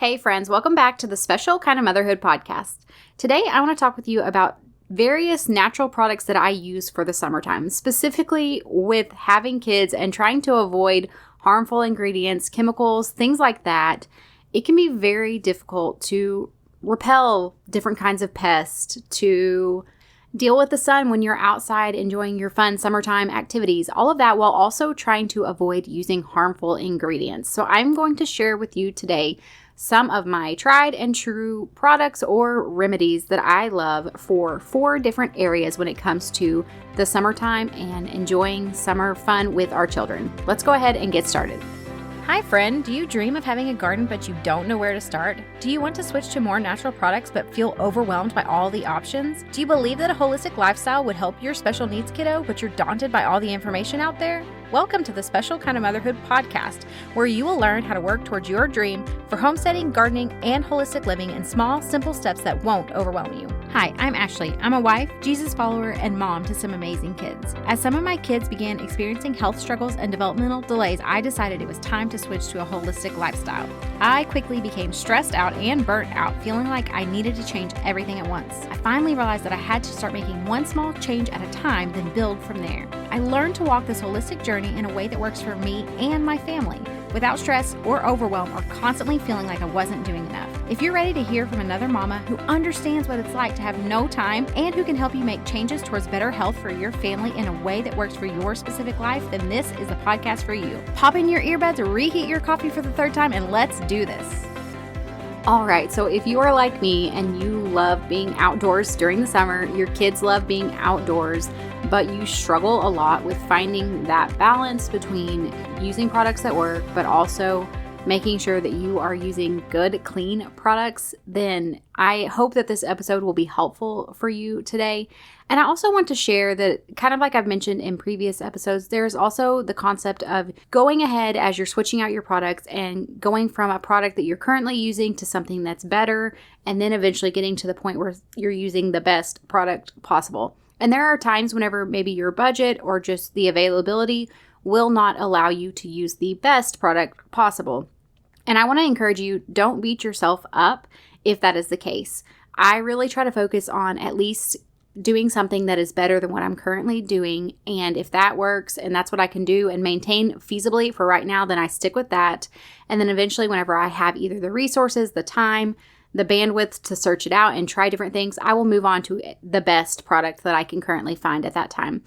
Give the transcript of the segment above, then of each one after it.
Hey friends, welcome back to the Special Kind of Motherhood podcast. Today I want to talk with you about various natural products that I use for the summertime, specifically with having kids and trying to avoid harmful ingredients, chemicals, things like that. It can be very difficult to repel different kinds of pests, to deal with the sun when you're outside enjoying your fun summertime activities, all of that while also trying to avoid using harmful ingredients. So I'm going to share with you today some of my tried and true products or remedies that I love for 4 different areas when it comes to the summertime and enjoying summer fun with our children. Let's go ahead and get started. Hi friend, do you dream of having a garden but you don't know where to start? Do you want to switch to more natural products but feel overwhelmed by all the options? Do you believe that a holistic lifestyle would help your special needs kiddo but you're daunted by all the information out there? Welcome to the Special Kind of Motherhood podcast, where you will learn how to work towards your dream for homesteading, gardening, and holistic living in small, simple steps that won't overwhelm you. Hi, I'm Ashley. I'm a wife, Jesus follower, and mom to some amazing kids. As some of my kids began experiencing health struggles and developmental delays, I decided it was time to switch to a holistic lifestyle. I quickly became stressed out and burnt out, feeling like I needed to change everything at once. I finally realized that I had to start making one small change at a time, then build from there. I learned to walk this holistic journey in a way that works for me and my family, without stress or overwhelm or constantly feeling like I wasn't doing enough. If you're ready to hear from another mama who understands what it's like to have no time and who can help you make changes towards better health for your family in a way that works for your specific life, then this is the podcast for you. Pop in your earbuds, reheat your coffee for the 3rd time, and let's do this. All right, so if you are like me and you love being outdoors during the summer, your kids love being outdoors, but you struggle a lot with finding that balance between using products that work, but also making sure that you are using good, clean products, then I hope that this episode will be helpful for you today. And I also want to share that, kind of like I've mentioned in previous episodes, there's also the concept of going ahead as you're switching out your products and going from a product that you're currently using to something that's better, and then eventually getting to the point where you're using the best product possible. And there are times whenever maybe your budget or just the availability will not allow you to use the best product possible. And I want to encourage you, don't beat yourself up if that is the case. I really try to focus on at least doing something that is better than what I'm currently doing. And if that works and that's what I can do and maintain feasibly for right now, then I stick with that. And then eventually, whenever I have either the resources, the time, the bandwidth to search it out and try different things, I will move on to the best product that I can currently find at that time.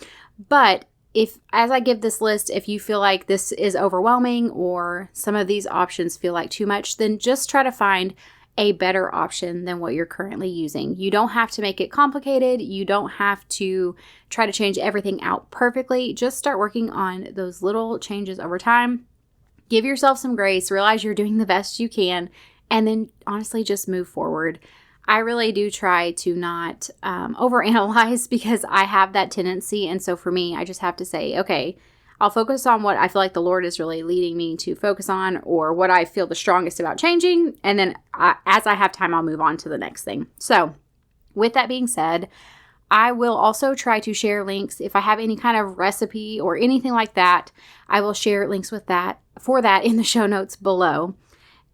But if, as I give this list, if you feel like this is overwhelming or some of these options feel like too much, then just try to find a better option than what you're currently using. You don't have to make it complicated. You don't have to try to change everything out perfectly. Just start working on those little changes over time. Give yourself some grace. Realize you're doing the best you can. And then honestly, just move forward. I really do try to not overanalyze because I have that tendency. And so for me, I just have to say, okay, I'll focus on what I feel like the Lord is really leading me to focus on, or what I feel the strongest about changing. And then as I have time, I'll move on to the next thing. So with that being said, I will also try to share links. If I have any kind of recipe or anything like that, I will share links with that for that in the show notes below.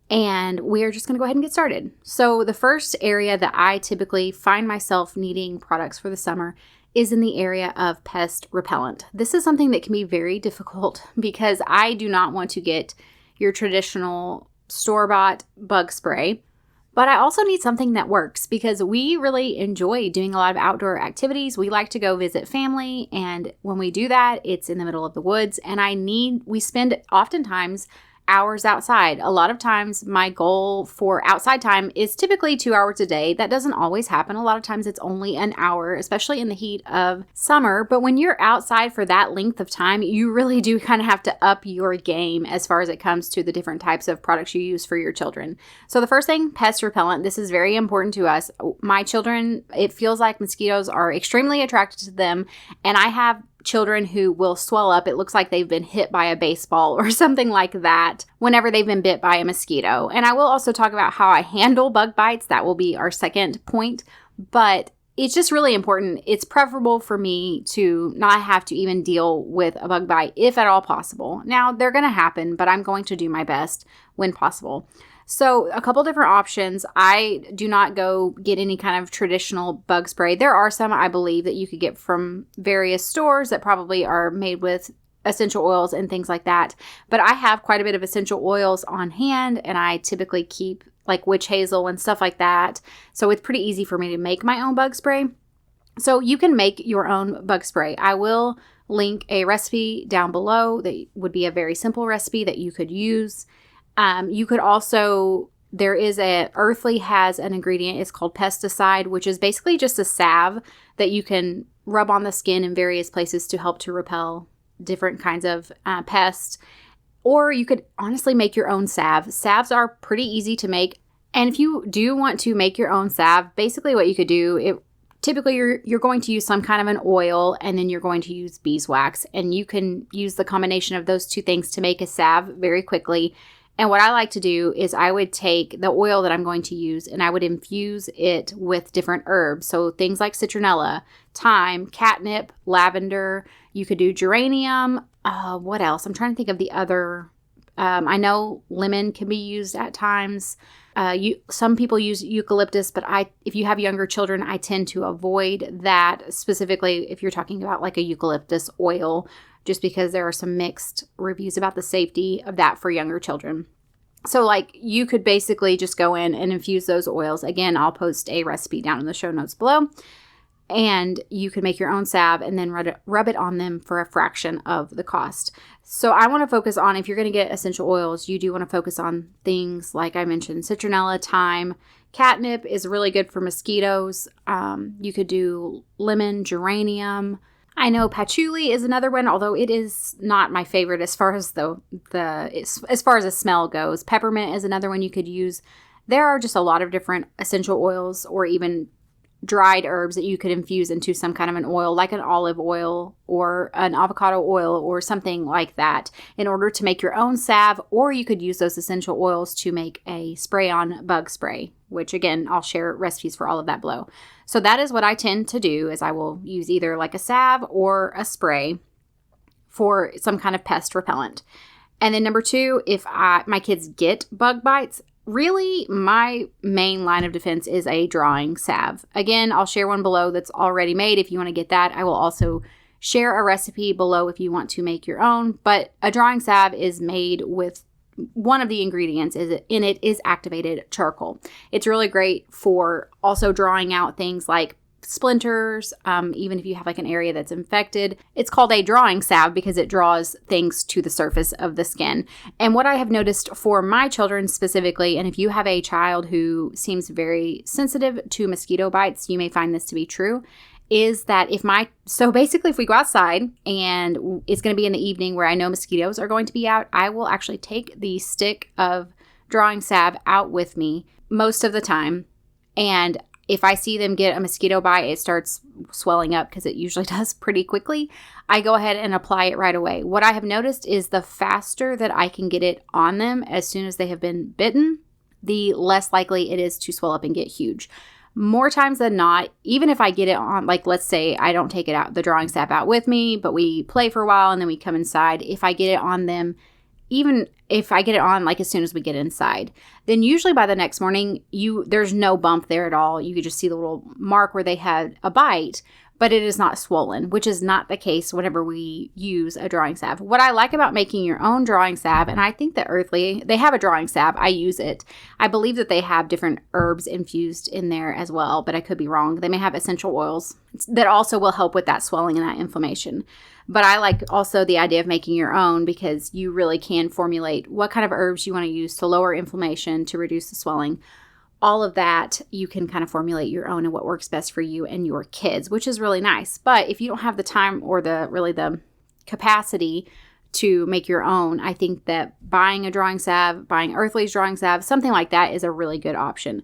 And we are just going to go ahead and get started. So the first area that I typically find myself needing products for the summer is in the area of pest repellent. This is something that can be very difficult because I do not want to get your traditional store-bought bug spray, but I also need something that works because we really enjoy doing a lot of outdoor activities. We like to go visit family, and when we do that, it's in the middle of the woods, and we spend oftentimes hours outside. A lot of times my goal for outside time is typically 2 hours a day. That doesn't always happen. A lot of times it's only an hour, especially in the heat of summer. But when you're outside for that length of time, you really do kind of have to up your game as far as it comes to the different types of products you use for your children. So the first thing, pest repellent. This is very important to us. My children, it feels like mosquitoes are extremely attracted to them. And I have children who will swell up. It looks like they've been hit by a baseball or something like that whenever they've been bit by a mosquito. And I will also talk about how I handle bug bites. That will be our second point. But it's just really important. It's preferable for me to not have to even deal with a bug bite if at all possible. Now, they're going to happen, but I'm going to do my best when possible. So a couple different options. I do not go get any kind of traditional bug spray. There are some, I believe, that you could get from various stores that probably are made with essential oils and things like that. But I have quite a bit of essential oils on hand, and I typically keep like witch hazel and stuff like that. So it's pretty easy for me to make my own bug spray. So you can make your own bug spray. I will link a recipe down below that would be a very simple recipe that you could use. You could also, Earthly has an ingredient, it's called pesticide, which is basically just a salve that you can rub on the skin in various places to help to repel different kinds of pests. Or you could honestly make your own salve. Salves are pretty easy to make. And if you do want to make your own salve, basically what you could do, typically you're going to use some kind of an oil, and then you're going to use beeswax. And you can use the combination of those two things to make a salve very quickly. And what I like to do is I would take the oil that I'm going to use and I would infuse it with different herbs. So things like citronella, thyme, catnip, lavender. You could do geranium. What else? I'm trying to think of the other. I know lemon can be used at times. Some people use eucalyptus, but if you have younger children, I tend to avoid that, specifically if you're talking about like a eucalyptus oil, just because there are some mixed reviews about the safety of that for younger children. So like you could basically just go in and infuse those oils. Again, I'll post a recipe down in the show notes below. And you could make your own salve and then rub it on them for a fraction of the cost. So I want to focus on, if you're going to get essential oils, you do want to focus on things like I mentioned, citronella, thyme. Catnip is really good for mosquitoes. You could do lemon, geranium. I know patchouli is another one, although it is not my favorite as far as as far as the smell goes. Peppermint is another one you could use. There are just a lot of different essential oils or even dried herbs that you could infuse into some kind of an oil, like an olive oil or an avocado oil or something like that, in order to make your own salve. Or you could use those essential oils to make a spray-on bug spray, which again, I'll share recipes for all of that below. So that is what I tend to do, is I will use either like a salve or a spray for some kind of pest repellent. And then number two, if my kids get bug bites, really my main line of defense is a drawing salve. Again, I'll share one below that's already made if you want to get that. I will also share a recipe below if you want to make your own. But a drawing salve is made with one of the ingredients in it is activated charcoal. It's really great for also drawing out things like splinters, even if you have like an area that's infected. It's called a drawing salve because it draws things to the surface of the skin. And what I have noticed for my children specifically, and if you have a child who seems very sensitive to mosquito bites, you may find this to be true, is that if we go outside and it's going to be in the evening where I know mosquitoes are going to be out, I will actually take the stick of drawing salve out with me most of the time. And if I see them get a mosquito bite, it starts swelling up because it usually does pretty quickly. I go ahead and apply it right away. What I have noticed is the faster that I can get it on them as soon as they have been bitten, the less likely it is to swell up and get huge. More times than not, even if I get it on, like let's say I don't take it out, the drawing salve out with me, but we play for a while and then we come inside. If I get it on them, even if I get it on like as soon as we get inside, then usually by the next morning, there's no bump there at all. You could just see the little mark where they had a bite, but it is not swollen, which is not the case whenever we use a drawing salve. What I like about making your own drawing salve, and I think that Earthly, they have a drawing salve. I use it. I believe that they have different herbs infused in there as well, but I could be wrong. They may have essential oils that also will help with that swelling and that inflammation. But I like also the idea of making your own because you really can formulate what kind of herbs you want to use to lower inflammation, to reduce the swelling. All of that, you can kind of formulate your own and what works best for you and your kids, which is really nice. But if you don't have the time or the capacity to make your own, I think that buying a drawing salve, buying Earthly's drawing salve, something like that is a really good option.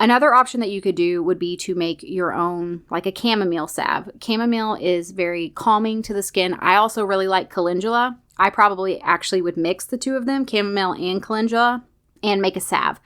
Another option that you could do would be to make your own, like a chamomile salve. Chamomile is very calming to the skin. I also really like calendula. I probably actually would mix the two of them, chamomile and calendula, and make a salve.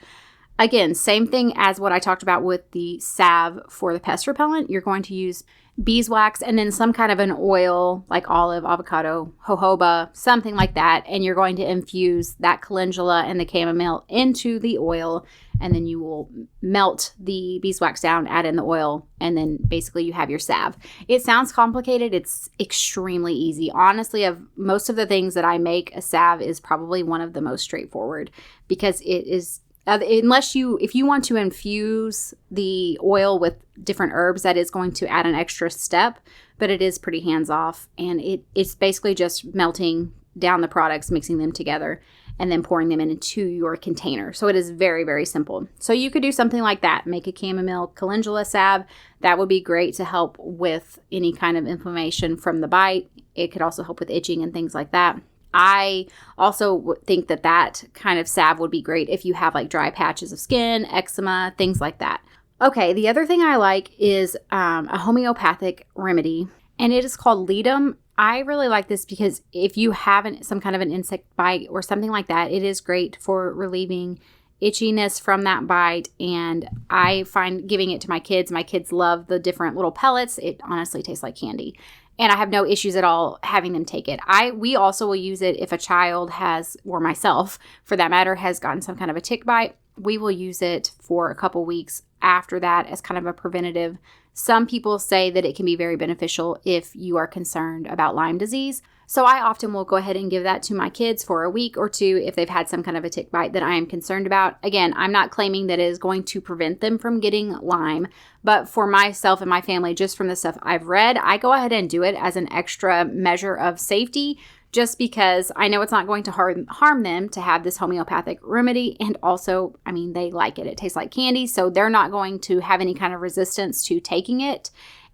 Again, same thing as what I talked about with the salve for the pest repellent. You're going to use beeswax and then some kind of an oil like olive, avocado, jojoba, something like that. And you're going to infuse that calendula and the chamomile into the oil. And then you will melt the beeswax down, add in the oil, and then basically you have your salve. It sounds complicated. It's extremely easy. Honestly, of most of the things that I make, a salve is probably one of the most straightforward because it is if you want to infuse the oil with different herbs, that is going to add an extra step, but it is pretty hands-off. And it's basically just melting down the products, mixing them together, and then pouring them into your container. So it is very, very simple. So you could do something like that. Make a chamomile calendula salve. That would be great to help with any kind of inflammation from the bite. It could also help with itching and things like that. I also think that kind of salve would be great if you have like dry patches of skin, eczema, things like that. Okay, the other thing I like is a homeopathic remedy, and it is called Ledum. I really like this because if you have some kind of an insect bite or something like that, it is great for relieving itchiness from that bite. And I find giving it to my kids love the different little pellets. It honestly tastes like candy. And I have no issues at all having them take it. We also will use it if a child has, or myself for that matter, has gotten some kind of a tick bite. We will use it for a couple weeks after that as kind of a preventative. Some people say that it can be very beneficial if you are concerned about Lyme disease. So I often will go ahead and give that to my kids for a week or two if they've had some kind of a tick bite that I am concerned about. Again, I'm not claiming that it is going to prevent them from getting Lyme, but for myself and my family, just from the stuff I've read, I go ahead and do it as an extra measure of safety, just because I know it's not going to harm them to have this homeopathic remedy. And also, I mean, they like it. It tastes like candy, so they're not going to have any kind of resistance to taking it.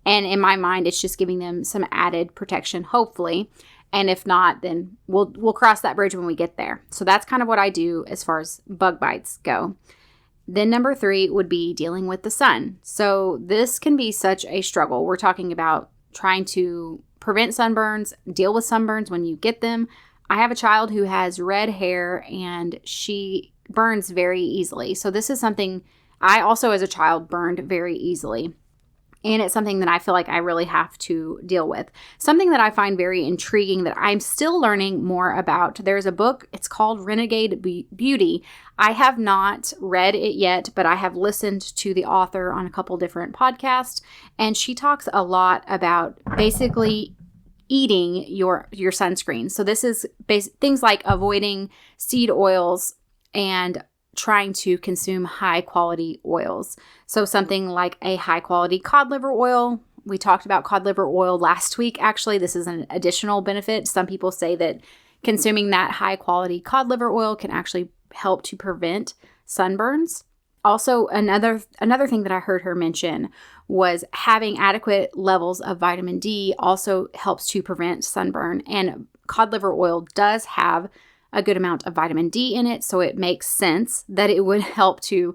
And in my mind, it's just giving them some added protection, hopefully. And if not, then we'll cross that bridge when we get there. So that's kind of what I do as far as bug bites go. Then number 3 would be dealing with the sun. So this can be such a struggle. We're talking about trying to prevent sunburns, deal with sunburns when you get them. I have a child who has red hair and she burns very easily. So this is something I also as a child burned very easily. And it's something that I feel like I really have to deal with. Something that I find very intriguing that I'm still learning more about. There's a book, it's called Renegade Beauty. I have not read it yet, but I have listened to the author on a couple different podcasts. And she talks a lot about basically eating your sunscreen. So this is things like avoiding seed oils and trying to consume high quality oils. So something like a high quality cod liver oil. We talked about cod liver oil last week. Actually, this is an additional benefit. Some people say that consuming that high quality cod liver oil can actually help to prevent sunburns. Also, another thing that I heard her mention was having adequate levels of vitamin D also helps to prevent sunburn. And cod liver oil does have a good amount of vitamin D in it, so it makes sense that it would help to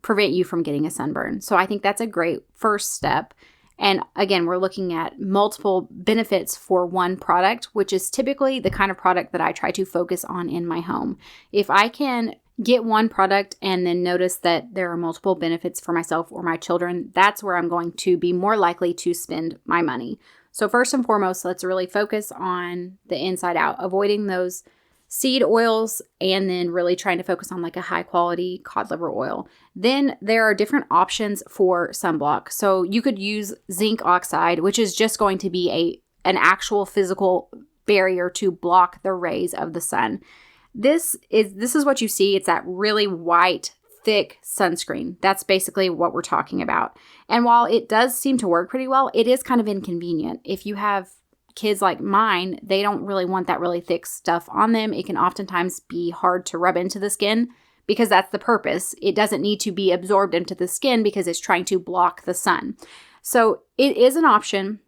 prevent you from getting a sunburn. So I think that's a great first step. And again, we're looking at multiple benefits for one product, which is typically the kind of product that I try to focus on in my home. If I can get one product and then notice that there are multiple benefits for myself or my children, that's where I'm going to be more likely to spend my money. So first and foremost, let's really focus on the inside out, avoiding those seed oils, and then really trying to focus on like a high quality cod liver oil. Then there are different options for sunblock. So you could use zinc oxide, which is just going to be an actual physical barrier to block the rays of the sun. This is what you see. It's that really white, thick sunscreen. That's basically what we're talking about. And while it does seem to work pretty well, it is kind of inconvenient. If you have kids like mine, they don't really want that really thick stuff on them. It can oftentimes be hard to rub into the skin because that's the purpose. It doesn't need to be absorbed into the skin because it's trying to block the sun. So it is an option.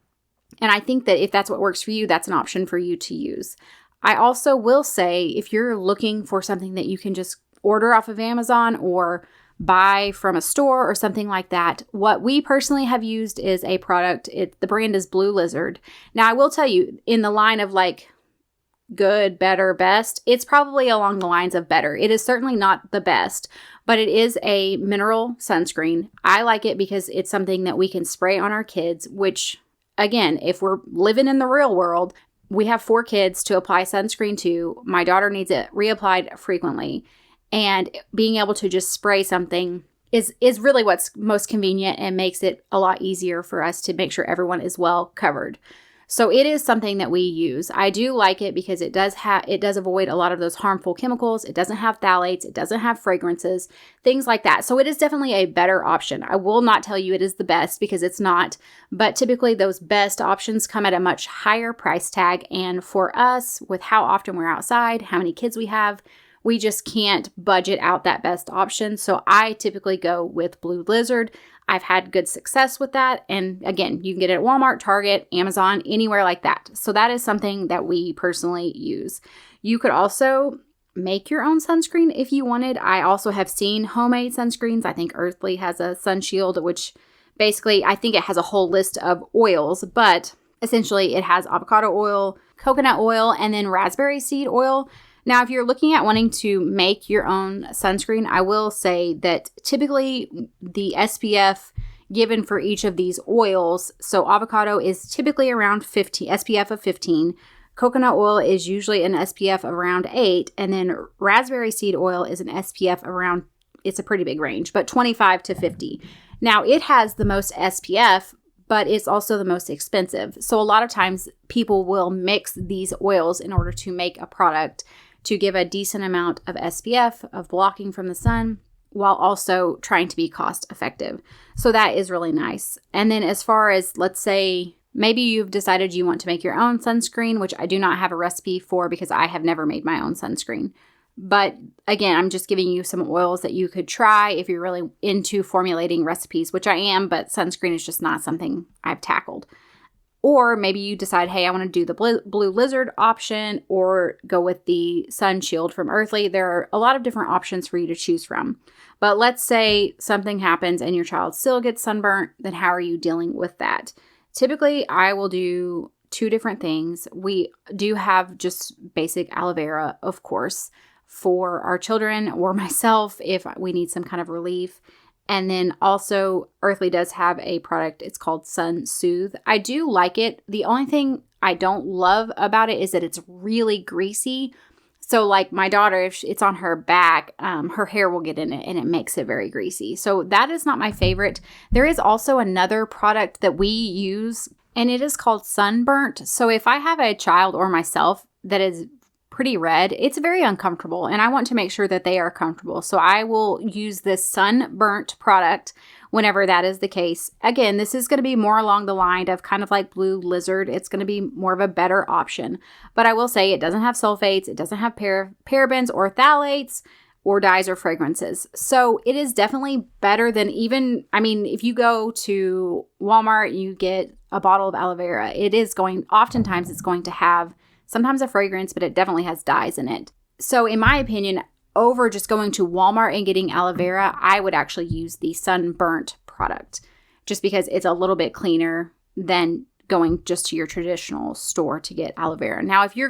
And I think that if that's what works for you, that's an option for you to use. I also will say if you're looking for something that you can just order off of Amazon or buy from a store or something like that, what we personally have used is a product. The brand is Blue Lizard. Now, I will tell you, in the line of like good, better, best, it's probably along the lines of better. It is certainly not the best, but it is a mineral sunscreen. I like it because it's something that we can spray on our kids, which, again, if we're living in the real world, we have 4 kids to apply sunscreen to. My daughter needs it reapplied frequently. And being able to just spray something is really what's most convenient and makes it a lot easier for us to make sure everyone is well covered. So it is something that we use. I do like it because it does avoid a lot of those harmful chemicals. It doesn't have phthalates. It doesn't have fragrances, things like that. So it is definitely a better option. I will not tell you it is the best because it's not, but typically those best options come at a much higher price tag. And for us, with how often we're outside, how many kids we have, we just can't budget out that best option. So I typically go with Blue Lizard. I've had good success with that. And again, you can get it at Walmart, Target, Amazon, anywhere like that. So that is something that we personally use. You could also make your own sunscreen if you wanted. I also have seen homemade sunscreens. I think Earthly has a sun shield, which basically I think it has a whole list of oils, but essentially it has avocado oil, coconut oil, and then raspberry seed oil. Now, if you're looking at wanting to make your own sunscreen, I will say that typically the SPF given for each of these oils, so avocado is typically around 15, SPF of 15, coconut oil is usually an SPF of around 8, and then raspberry seed oil is an SPF around, it's a pretty big range, but 25 to 50. Now, it has the most SPF, but it's also the most expensive. So a lot of times people will mix these oils in order to make a product to give a decent amount of SPF, of blocking from the sun, while also trying to be cost effective. So that is really nice. And then as far as, let's say, maybe you've decided you want to make your own sunscreen, which I do not have a recipe for because I have never made my own sunscreen. But again, I'm just giving you some oils that you could try if you're really into formulating recipes, which I am, but sunscreen is just not something I've tackled. Or maybe you decide, hey, I want to do the Blue Lizard option or go with the Sun Shield from Earthly. There are a lot of different options for you to choose from. But let's say something happens and your child still gets sunburnt, then how are you dealing with that? Typically, I will do 2 different things. We do have just basic aloe vera, of course, for our children or myself if we need some kind of relief. And then also Earthly does have a product. It's called Sun Soothe. I do like it. The only thing I don't love about it is that it's really greasy. So like my daughter, if it's on her back, her hair will get in it and it makes it very greasy. So that is not my favorite. There is also another product that we use and it is called Sunburnt. So if I have a child or myself that is pretty red, it's very uncomfortable and I want to make sure that they are comfortable. So I will use this Sunburnt product whenever that is the case. Again, this is going to be more along the line of kind of like Blue Lizard. It's going to be more of a better option. But I will say it doesn't have sulfates, it doesn't have parabens or phthalates or dyes or fragrances. So it is definitely better than even, I mean, if you go to Walmart, you get a bottle of aloe vera, oftentimes it's going to have sometimes a fragrance, but it definitely has dyes in it. So in my opinion, over just going to Walmart and getting aloe vera, I would actually use the Sunburnt product just because it's a little bit cleaner than going just to your traditional store to get aloe vera. Now, if you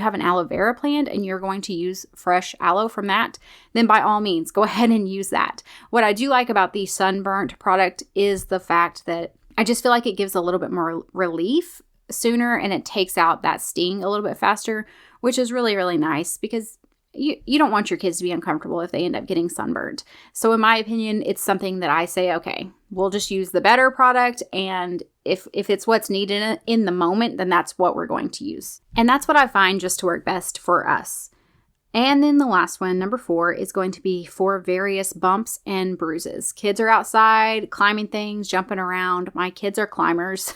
have an aloe vera plant and you're going to use fresh aloe from that, then by all means, go ahead and use that. What I do like about the Sunburnt product is the fact that I just feel like it gives a little bit more relief sooner and it takes out that sting a little bit faster, which is really, really nice because you don't want your kids to be uncomfortable if they end up getting sunburned. So in my opinion, it's something that I say, okay, we'll just use the better product. And if it's what's needed in the moment, then that's what we're going to use. And that's what I find just to work best for us. And then the last one, number 4, is going to be for various bumps and bruises. Kids are outside, climbing things, jumping around. My kids are climbers.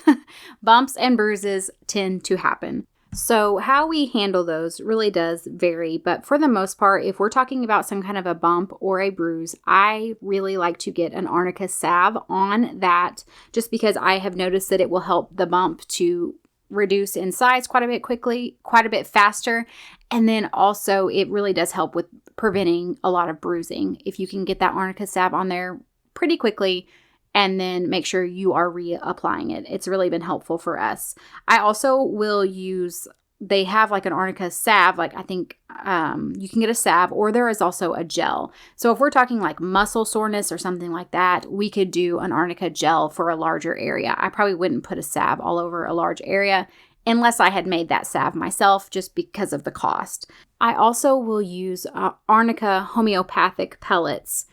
Bumps and bruises tend to happen. So how we handle those really does vary. But for the most part, if we're talking about some kind of a bump or a bruise, I really like to get an arnica salve on that just because I have noticed that it will help the bump to reduce in size quite a bit faster. And then also it really does help with preventing a lot of bruising. If you can get that arnica salve on there pretty quickly and then make sure you are reapplying it. It's really been helpful for us. I also will use they have like an arnica salve. Like I think you can get a salve, or there is also a gel. So if we're talking like muscle soreness or something like that, we could do an arnica gel for a larger area. I probably wouldn't put a salve all over a large area unless I had made that salve myself, just because of the cost. I also will use arnica homeopathic pellets,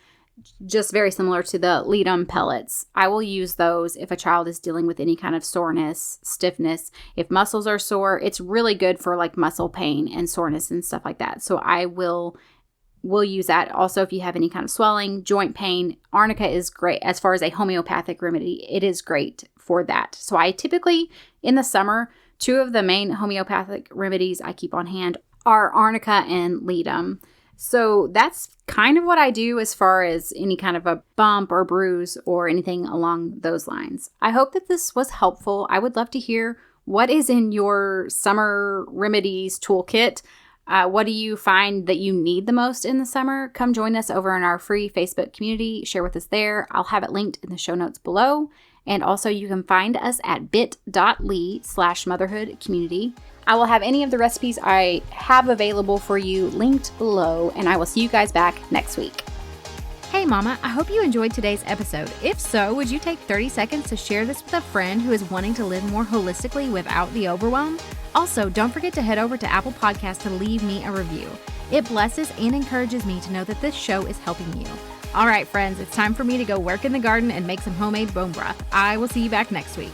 just very similar to the ledum pellets. I will use those if a child is dealing with any kind of soreness, stiffness. If muscles are sore, it's really good for like muscle pain and soreness and stuff like that. So I will use that. Also, if you have any kind of swelling, joint pain, arnica is great as far as a homeopathic remedy. It is great for that. So I typically, in the summer, 2 of the main homeopathic remedies I keep on hand are arnica and ledum. So that's kind of what I do as far as any kind of a bump or bruise or anything along those lines. I hope that this was helpful. I would love to hear what is in your summer remedies toolkit. What do you find that you need the most in the summer? Come join us over in our free Facebook community. Share with us there. I'll have it linked in the show notes below. And also you can find us at bit.ly/motherhoodcommunity. I will have any of the recipes I have available for you linked below, and I will see you guys back next week. Hey Mama, I hope you enjoyed today's episode. If so, would you take 30 seconds to share this with a friend who is wanting to live more holistically without the overwhelm? Also, don't forget to head over to Apple Podcasts to leave me a review. It blesses and encourages me to know that this show is helping you. All right, friends, it's time for me to go work in the garden and make some homemade bone broth. I will see you back next week.